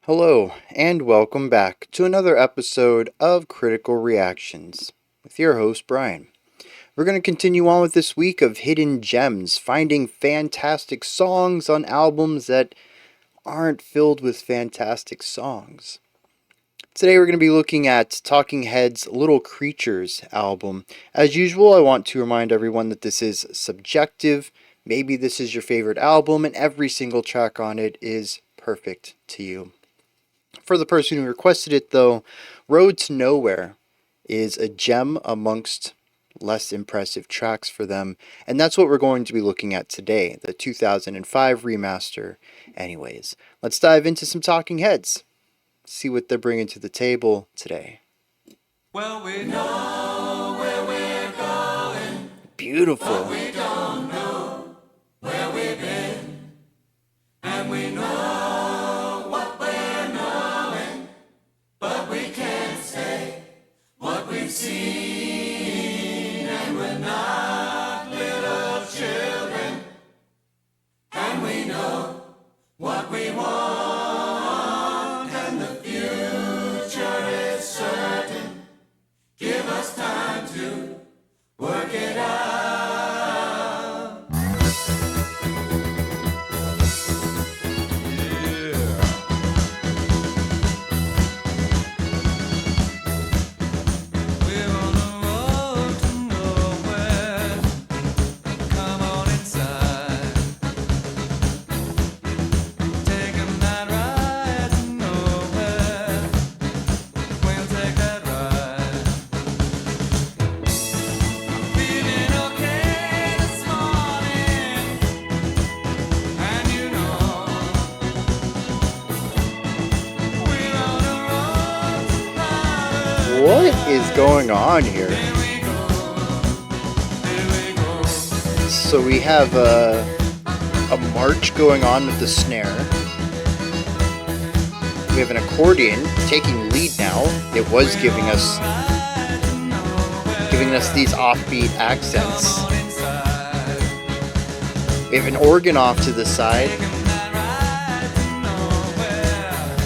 Hello, and welcome back to another episode of Critical Reactions with your host, Bryan. We're going to continue on with this week of hidden gems, finding fantastic songs on albums that aren't filled with fantastic songs. Today we're going to be looking at Talking Heads' Little Creatures album. As usual, I want to remind everyone that this is subjective. Maybe this is your favorite album and every single track on it is perfect to you. For the person who requested it, though, Road to Nowhere is a gem amongst less impressive tracks for them, and that's what we're going to be looking at today, the 2005 remaster. Anyways, let's dive into some Talking Heads, see what they're bringing to the table today. Well, we know where we're going. Beautiful. But we don't know where we've been. And we know what we're knowing, but we can't say what we've seen. And we're not little children. And we know what we want. And the future is certain. Give us time to work it out. We're on the road to nowhere. Come on inside. Take a night ride to nowhere. We'll take that ride. Feeling okay this morning, and you know we're on the road tonight. What is going on here? Here we go, here we go. So we have a march going on with the snare. We have an accordion taking lead now. It was giving us these offbeat accents. We have an organ off to the side,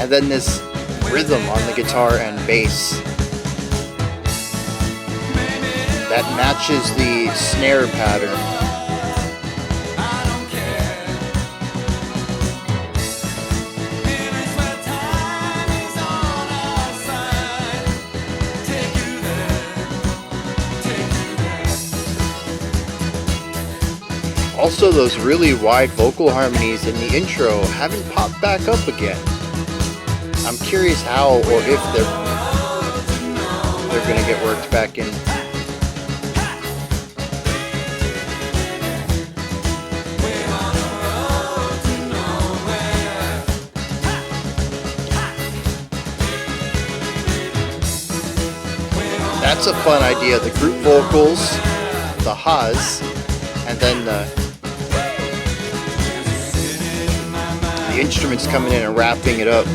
and then this rhythm on the guitar and bass that matches the snare pattern. I don't care. Here is where time is on our side. Take you there, take you there. Also, those really wide vocal harmonies in the intro haven't popped back up again. I'm curious how or if they're gonna get worked back in. That's a fun idea. The group vocals, the ha's, and then the instruments coming in and wrapping it up.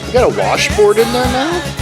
We got a washboard in there now?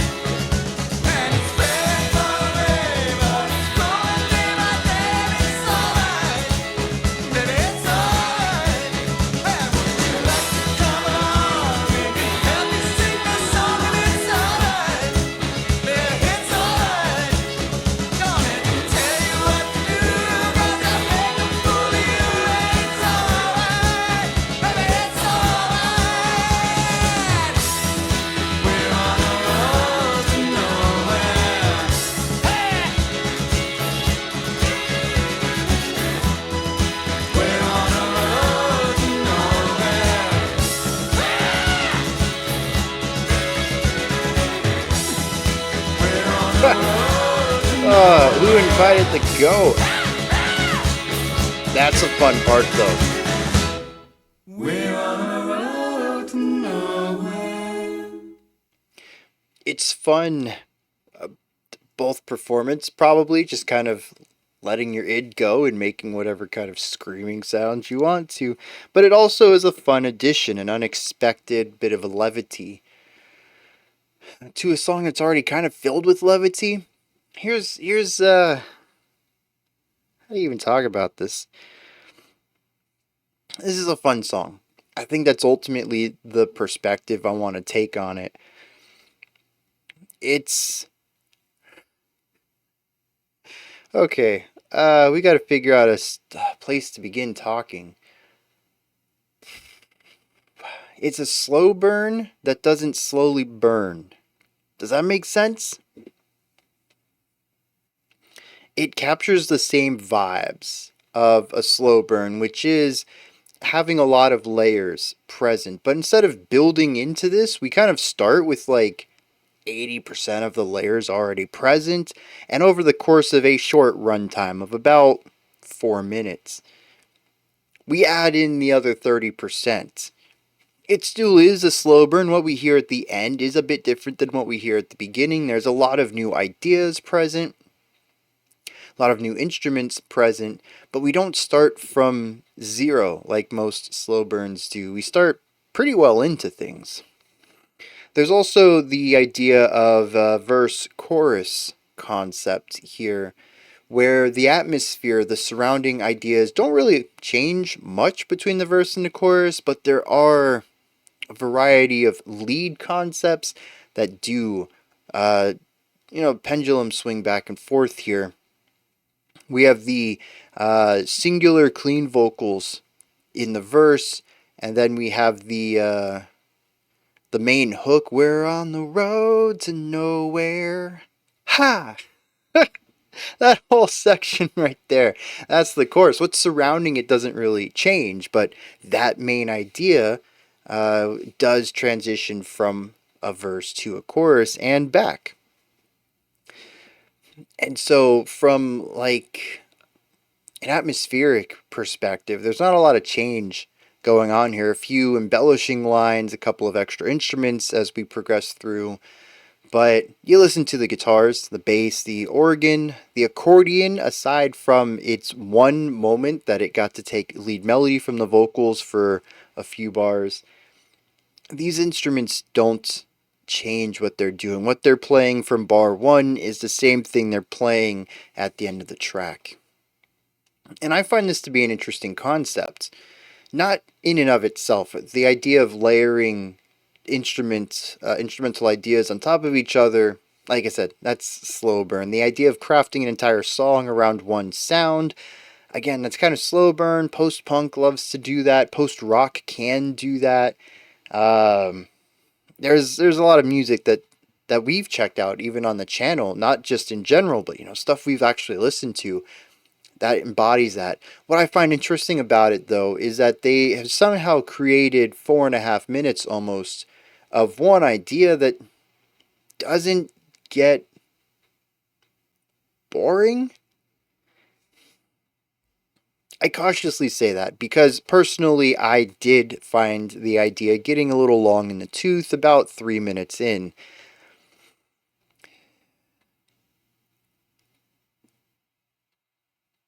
Who invited the goat? That's a fun part though. We're on a road to nowhere. It's fun, both performance probably, just kind of letting your id go and making whatever kind of screaming sounds you want to, but it also is a fun addition, an unexpected bit of a levity to a song that's already kind of filled with levity. Here's how do you even talk about this? This is a fun song. I think that's ultimately the perspective I want to take on it. It's okay. We got to figure out a place to begin talking. It's a slow burn that doesn't slowly burn. Does that make sense? It captures the same vibes of a slow burn, which is having a lot of layers present. But instead of building into this, we kind of start with like 80% of the layers already present, and over the course of a short runtime of about 4 minutes, we add in the other 30%. It still is a slow burn. What we hear at the end is a bit different than what we hear at the beginning. There's a lot of new ideas present, a lot of new instruments present, but we don't start from zero like most slow burns do. We start pretty well into things. There's also the idea of verse chorus concept here, where the atmosphere, the surrounding ideas don't really change much between the verse and the chorus, but there are a variety of lead concepts that do, uh, pendulum swing back and forth here. We have the singular clean vocals in the verse, and then we have the main hook. We're on the road to nowhere. Ha! That whole section right there. That's the chorus. What's surrounding it doesn't really change, but that main idea does transition from a verse to a chorus and back. And so, from like an atmospheric perspective, there's not a lot of change going on here. A few embellishing lines, a couple of extra instruments as we progress through. But you listen to the guitars, the bass, the organ, the accordion, aside from its one moment that it got to take lead melody from the vocals for a few bars, these instruments don't change what they're doing. What they're playing from bar one is the same thing they're playing at the end of the track. And I find this to be an interesting concept. Not in and of itself, the idea of layering instrumental ideas on top of each other. Like I said, that's slow burn. The idea of crafting an entire song around one sound, again, that's kind of slow burn. Post punk loves to do that. Post rock can do that. Um, there's a lot of music that we've checked out even on the channel, not just in general, but stuff we've actually listened to that embodies that. What I find interesting about it, though, is that they have somehow created 4.5 minutes almost of one idea that doesn't get boring. I cautiously say that because personally I did find the idea getting a little long in the tooth about 3 minutes in.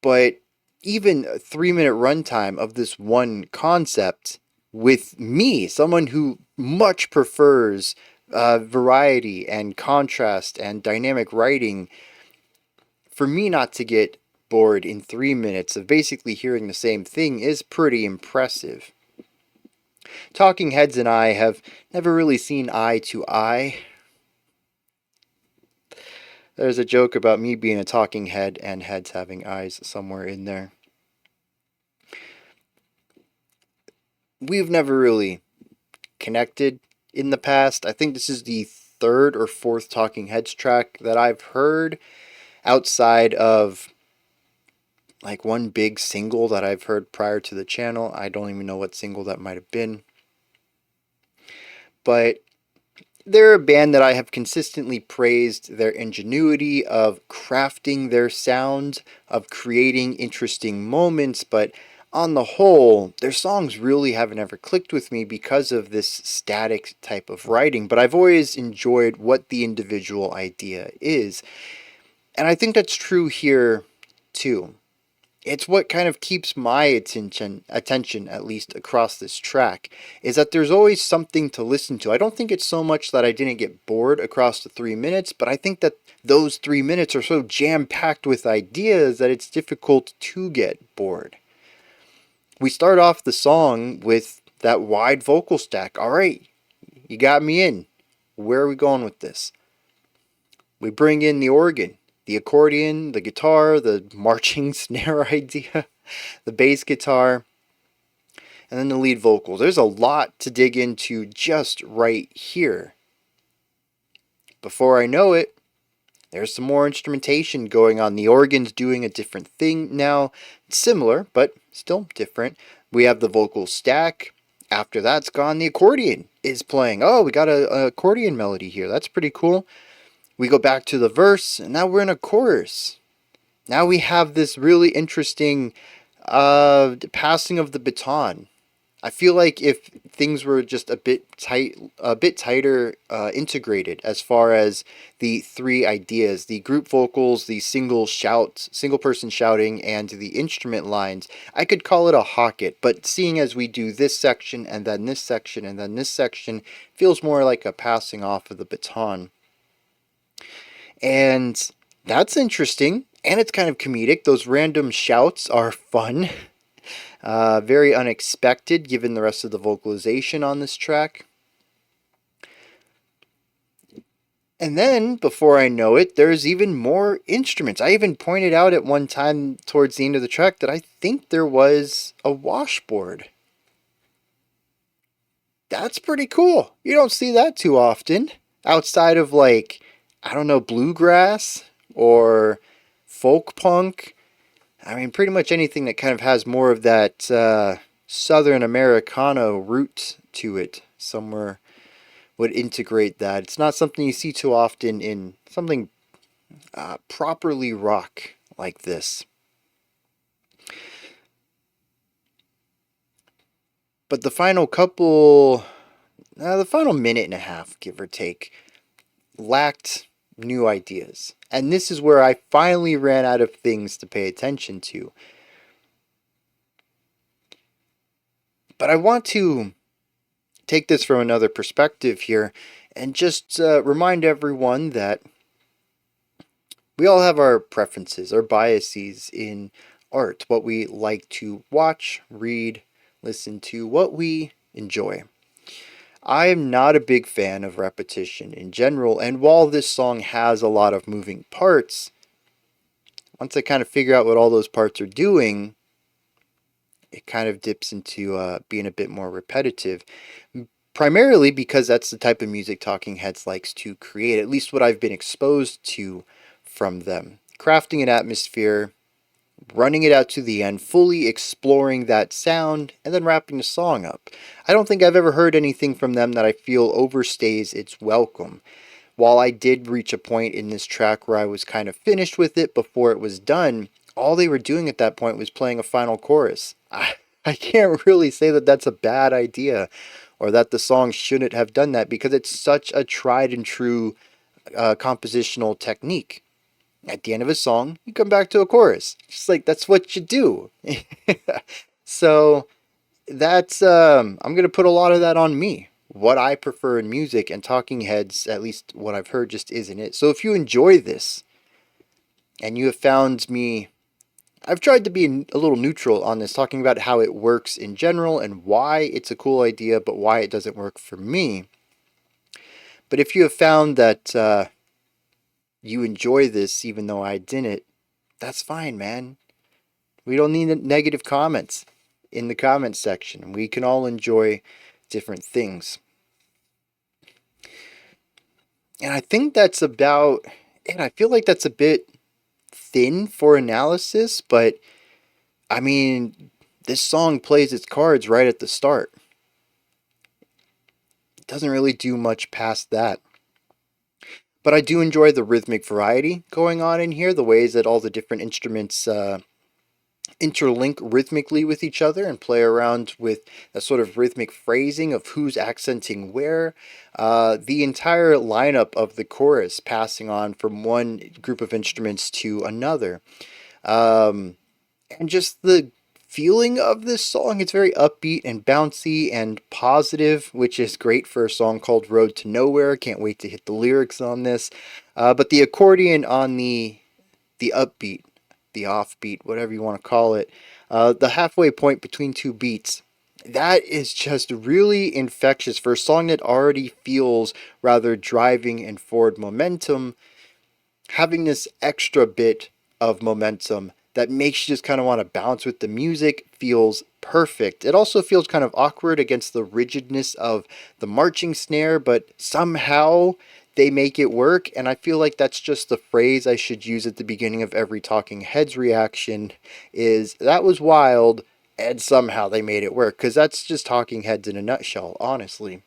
But even a 3 minute runtime of this one concept, with me, someone who much prefers variety and contrast and dynamic writing, for me not to get bored in 3 minutes of basically hearing the same thing is pretty impressive. Talking Heads and I have never really seen eye to eye. There's a joke about me being a talking head and heads having eyes somewhere in there. We've never really connected in the past. I think this is the third or fourth Talking Heads track that I've heard outside of like one big single that I've heard prior to the channel. I don't even know what single that might have been. But they're a band that I have consistently praised their ingenuity of crafting their sound, of creating interesting moments, but on the whole, their songs really haven't ever clicked with me because of this static type of writing, but I've always enjoyed what the individual idea is. And I think that's true here too. It's what kind of keeps my attention at least across this track, is that there's always something to listen to. I don't think it's so much that I didn't get bored across the 3 minutes, but I think that those 3 minutes are so jam-packed with ideas that it's difficult to get bored. We start off the song with that wide vocal stack. All right, you got me in. Where are we going with this? We bring in the organ, the accordion, the guitar, the marching snare idea, the bass guitar, and then the lead vocals. There's a lot to dig into just right here. Before I know it, there's some more instrumentation going on. The organ's doing a different thing now. Similar, but still different. We have the vocal stack. After that's gone, the accordion is playing. Oh, we got an accordion melody here. That's pretty cool. We go back to the verse, and now we're in a chorus. Now we have this really interesting passing of the baton. I feel like if things were just a bit tighter integrated as far as the three ideas, the group vocals, the single person shouting, and the instrument lines, I could call it a hocket. But seeing as we do this section and then this section and then this section, feels more like a passing off of the baton. And that's interesting, and it's kind of comedic. Those random shouts are fun. Very unexpected given the rest of the vocalization on this track. And then, before I know it, there's even more instruments. I even pointed out at one time towards the end of the track that I think there was a washboard. That's pretty cool. You don't see that too often. Outside of, like, I don't know, bluegrass or folk punk. I mean, pretty much anything that kind of has more of that Southern Americano root to it somewhere would integrate that. It's not something you see too often in something properly rock like this. But the final the final minute and a half, give or take, lacked new ideas. And this is where I finally ran out of things to pay attention to. But I want to take this from another perspective here and just remind everyone that we all have our preferences, our biases in art, what we like to watch, read, listen to, what we enjoy. I am not a big fan of repetition in general, and while this song has a lot of moving parts, once I kind of figure out what all those parts are doing, it kind of dips into being a bit more repetitive. Primarily because that's the type of music Talking Heads likes to create, at least what I've been exposed to from them. Crafting an atmosphere, running it out to the end, fully exploring that sound, and then wrapping the song up. I don't think I've ever heard anything from them that I feel overstays its welcome. While I did reach a point in this track where I was kind of finished with it before it was done, all they were doing at that point was playing a final chorus. I can't really say that that's a bad idea or that the song shouldn't have done that because it's such a tried and true compositional technique. At the end of a song, you come back to a chorus. Just like, that's what you do. So that's, I'm going to put a lot of that on me. What I prefer in music, and Talking Heads, at least what I've heard, just isn't it. So if you enjoy this, and you have found me, I've tried to be a little neutral on this, talking about how it works in general, and why it's a cool idea, but why it doesn't work for me. But if you have found that, you enjoy this even though I didn't, that's fine, man. We don't need negative comments in the comments section. We can all enjoy different things. And I think that's about it. I feel like that's a bit thin for analysis, but I mean, this song plays its cards right at the start. doesn't really do much past that. But I do enjoy the rhythmic variety going on in here, the ways that all the different instruments interlink rhythmically with each other and play around with a sort of rhythmic phrasing of who's accenting where. The entire lineup of the chorus passing on from one group of instruments to another. Um, and just the feeling of this song, it's very upbeat and bouncy and positive, which is great for a song called Road to Nowhere. Can't wait to hit the lyrics on this. But the accordion on the upbeat, the offbeat, whatever you want to call it, the halfway point between two beats, that is just really infectious for a song that already feels rather driving and forward momentum. Having this extra bit of momentum that makes you just kind of want to bounce with the music feels perfect. It also feels kind of awkward against the rigidness of the marching snare, but somehow they make it work, and I feel like that's just the phrase I should use at the beginning of every Talking Heads reaction is, that was wild, and somehow they made it work, because that's just Talking Heads in a nutshell, honestly.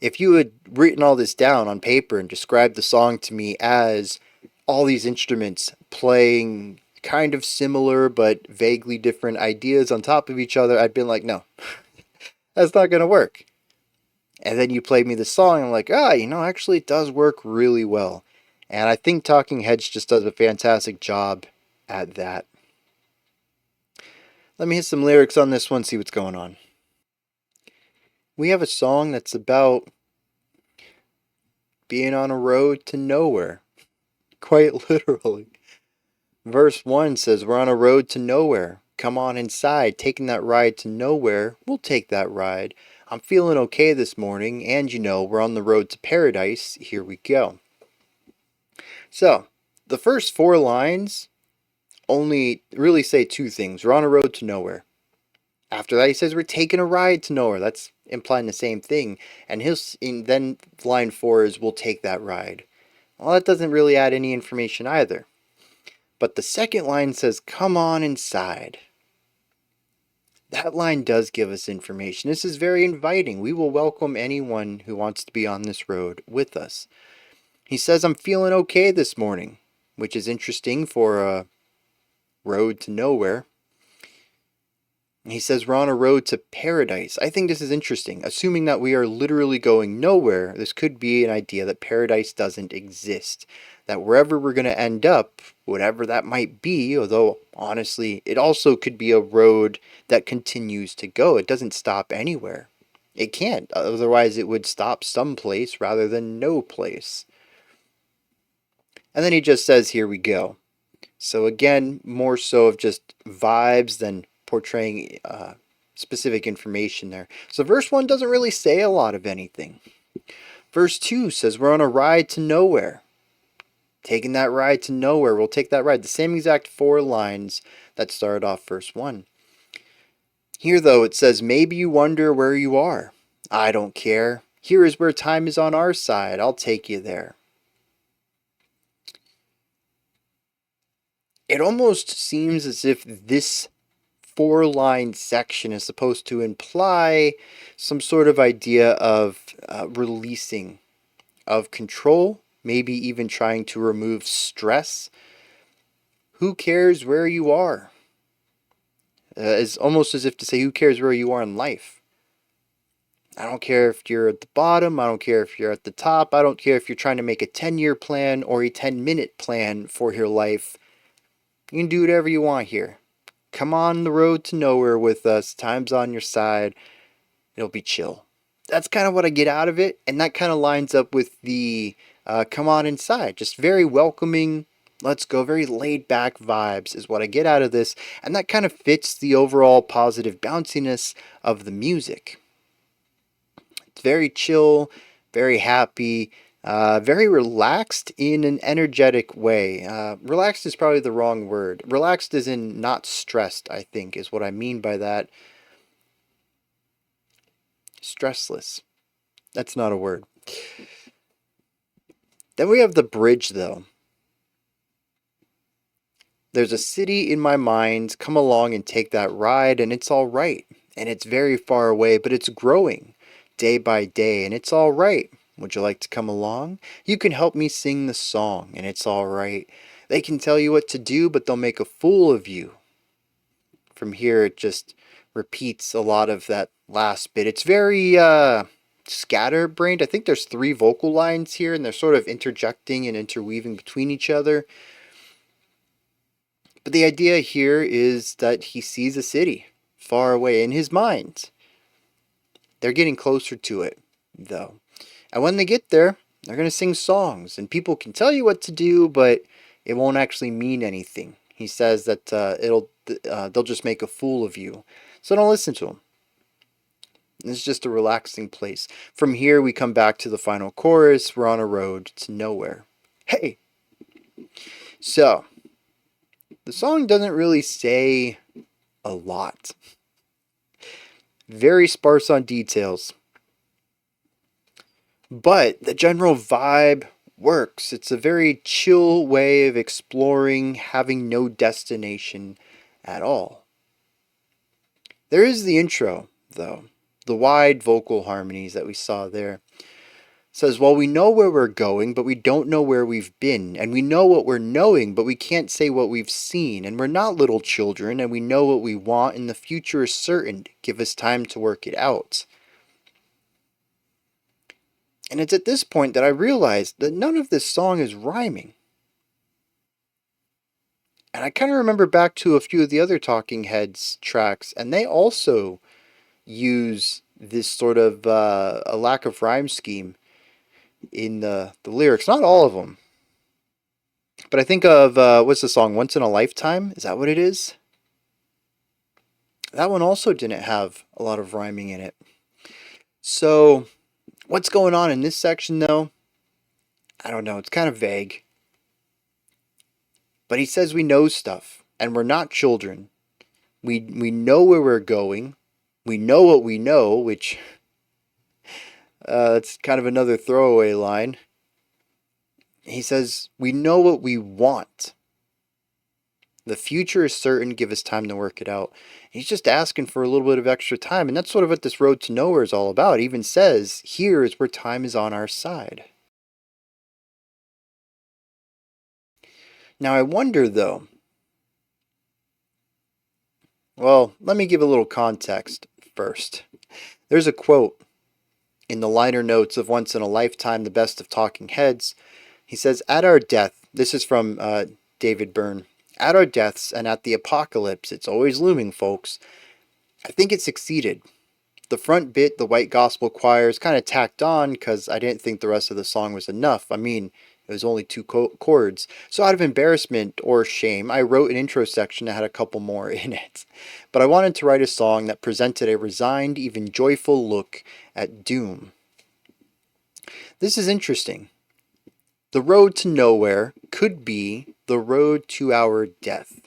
If you had written all this down on paper and described the song to me as all these instruments playing kind of similar but vaguely different ideas on top of each other, I'd been like, no, that's not going to work. And then you played me the song, and I'm like, actually it does work really well. And I think Talking Heads just does a fantastic job at that. Let me hit some lyrics on this one, see what's going on. We have a song that's about being on a road to nowhere, quite literally. Verse 1 says, we're on a road to nowhere. Come on inside, taking that ride to nowhere. We'll take that ride. I'm feeling okay this morning, and we're on the road to paradise. Here we go. So, the first four lines only really say two things. We're on a road to nowhere. After that, he says we're taking a ride to nowhere. That's implying the same thing. And then line 4 is we'll take that ride. Well, that doesn't really add any information either. But the second line says, come on inside. That line does give us information. This is very inviting. We will welcome anyone who wants to be on this road with us. He says, I'm feeling okay this morning, which is interesting for a road to nowhere. He says we're on a road to paradise. I think this is interesting. Assuming that we are literally going nowhere, this could be an idea that paradise doesn't exist. That wherever we're going to end up, whatever that might be, although honestly, it also could be a road that continues to go. It doesn't stop anywhere. It can't. Otherwise, it would stop someplace rather than no place. And then he just says, here we go. So again, more so of just vibes than portraying specific information there. So verse 1 doesn't really say a lot of anything. Verse 2 says we're on a ride to nowhere. Taking that ride to nowhere. We'll take that ride. The same exact 4 lines that started off verse 1. Here, though, it says, maybe you wonder where you are. I don't care. Here is where time is on our side. I'll take you there. It almost seems as if this 4-line section is supposed to imply some sort of idea of releasing of control, maybe even trying to remove stress. Who cares where you are? It's almost as if to say, who cares where you are in life? I don't care if you're at the bottom. I don't care if you're at the top. I don't care if you're trying to make a 10-year plan or a 10-minute plan for your life. You can do whatever you want here. Come on the road to nowhere with us. Time's on your side. It'll be chill. That's kind of what I get out of it. And that kind of lines up with the come on inside. Just very welcoming. Let's go. Very laid back vibes is what I get out of this. And that kind of fits the overall positive bounciness of the music. It's very chill, very happy, very relaxed in an energetic way. Relaxed is probably the wrong word. Relaxed is in not stressed, I think, is what I mean by that. Stressless. That's not a word. Then we have the bridge, though. There's a city in my mind. Come along and take that ride, and it's all right. And it's very far away, but it's growing. day by day, and it's all right. Would you like to come along? You can help me sing the song, and it's all right. They can tell you what to do, but they'll make a fool of you. From here, it just repeats a lot of that last bit. It's very scatterbrained. I think there's 3 vocal lines here, and they're sort of interjecting and interweaving between each other. But the idea here is that he sees a city far away in his mind. They're getting closer to it, though. And when they get there, they're going to sing songs, and people can tell you what to do, but it won't actually mean anything. He says that they'll just make a fool of you. So don't listen to them. It's just a relaxing place. From here, we come back to the final chorus. We're on a road to nowhere. Hey! So, the song doesn't really say a lot. Very sparse on details. But the general vibe works. It's a very chill way of exploring, having no destination at all. There is the intro, though. The wide vocal harmonies that we saw there. It says, well, we know where we're going, but we don't know where we've been. And we know what we're knowing, but we can't say what we've seen. And we're not little children, and we know what we want, and the future is certain. Give us time to work it out. And it's at this point that I realized that none of this song is rhyming. And I kind of remember back to a few of the other Talking Heads tracks, and they also use this sort of a lack of rhyme scheme in the lyrics. Not all of them. But I think of, what's the song, Once in a Lifetime? Is that what it is? That one also didn't have a lot of rhyming in it. So, what's going on in this section, though? I don't know. It's kind of vague. But he says we know stuff, and we're not children. We know where we're going. We know what we know, which that's kind of another throwaway line. He says we know what we want. The future is certain. Give us time to work it out. He's just asking for a little bit of extra time, and that's sort of what this road to nowhere is all about. It even says here is where time is on our side. Now I wonder, though. Well, let me give a little context first. There's a quote in the liner notes of Once in a Lifetime, the best of Talking Heads. He says, at our death, this is from David Byrne, at our deaths and at the apocalypse, it's always looming, folks. I think it succeeded. The front bit, the white gospel choir, is kind of tacked on because I didn't think the rest of the song was enough. I mean, it was only 2 chords. So out of embarrassment or shame, I wrote an intro section that had a couple more in it. But I wanted to write a song that presented a resigned, even joyful look at doom. This is interesting. The road to nowhere could be the road to our death.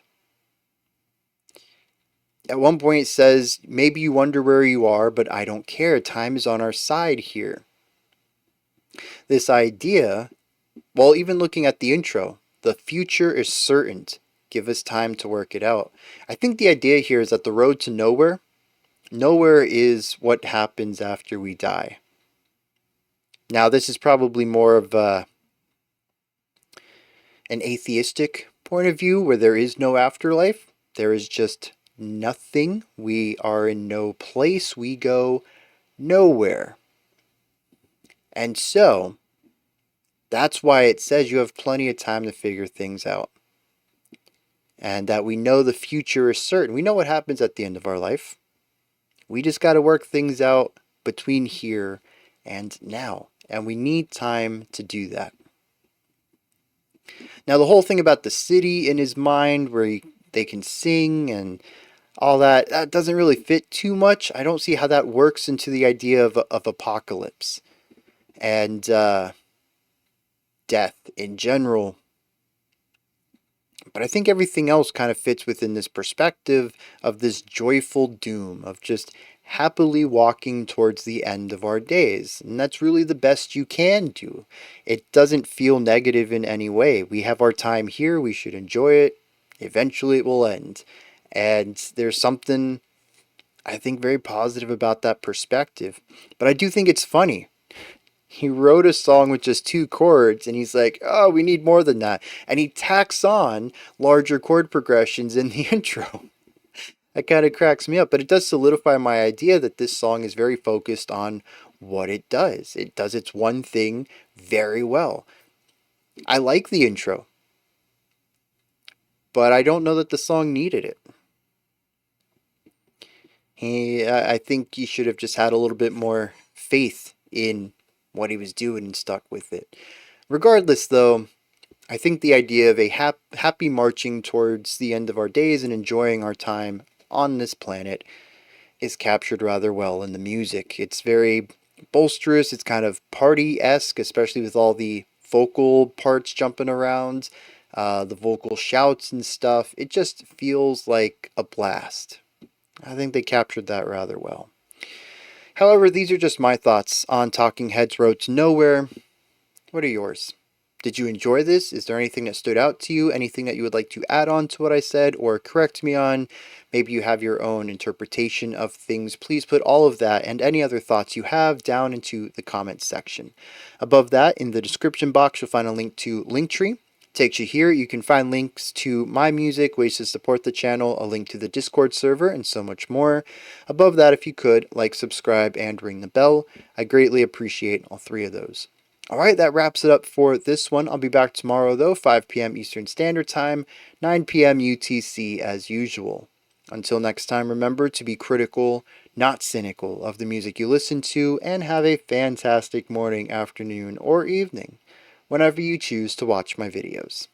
At one point it says, maybe you wonder where you are, but I don't care. Time is on our side here. This idea, well, even looking at the intro, the future is certain. Give us time to work it out. I think the idea here is that the road to nowhere is what happens after we die. Now, this is probably more of an atheistic point of view where there is no afterlife. There is just nothing. We are in no place. We go nowhere. And so, that's why it says you have plenty of time to figure things out. And that we know the future is certain. We know what happens at the end of our life. We just got to work things out between here and now. And we need time to do that. Now, the whole thing about the city in his mind where they can sing and all that, that doesn't really fit too much. I don't see how that works into the idea of apocalypse and death in general. But I think everything else kind of fits within this perspective of this joyful doom, of just happily walking towards the end of our days. And that's really the best you can do. It doesn't feel negative in any way. We have our time here. We should enjoy it. Eventually it will end. And there's something I think very positive about that perspective. But I do think it's funny. He wrote a song with just two chords and he's like, oh, we need more than that. And he tacks on larger chord progressions in the intro. That kind of cracks me up, but it does solidify my idea that this song is very focused on what it does. It does its one thing very well. I like the intro, but I don't know that the song needed it. I think he should have just had a little bit more faith in what he was doing and stuck with it. Regardless, though, I think the idea of a happy marching towards the end of our days and enjoying our time on this planet is captured rather well in the music. It's very bolsterous, it's kind of party-esque, especially with all the vocal parts jumping around, the vocal shouts and stuff. It just feels like a blast. I think they captured that rather well. However, these are just my thoughts on Talking Heads' Road to Nowhere. What are yours? Did you enjoy this? Is there anything that stood out to you? Anything that you would like to add on to what I said or correct me on? Maybe you have your own interpretation of things. Please put all of that and any other thoughts you have down into the comments section. Above that, in the description box, you'll find a link to Linktree. Takes you here. You can find links to my music, ways to support the channel, a link to the Discord server, and so much more. Above that, if you could, like, subscribe, and ring the bell. I greatly appreciate all three of those. Alright, that wraps it up for this one. I'll be back tomorrow, though, 5 p.m. Eastern Standard Time, 9 p.m. UTC as usual. Until next time, remember to be critical, not cynical, of the music you listen to, and have a fantastic morning, afternoon, or evening, whenever you choose to watch my videos.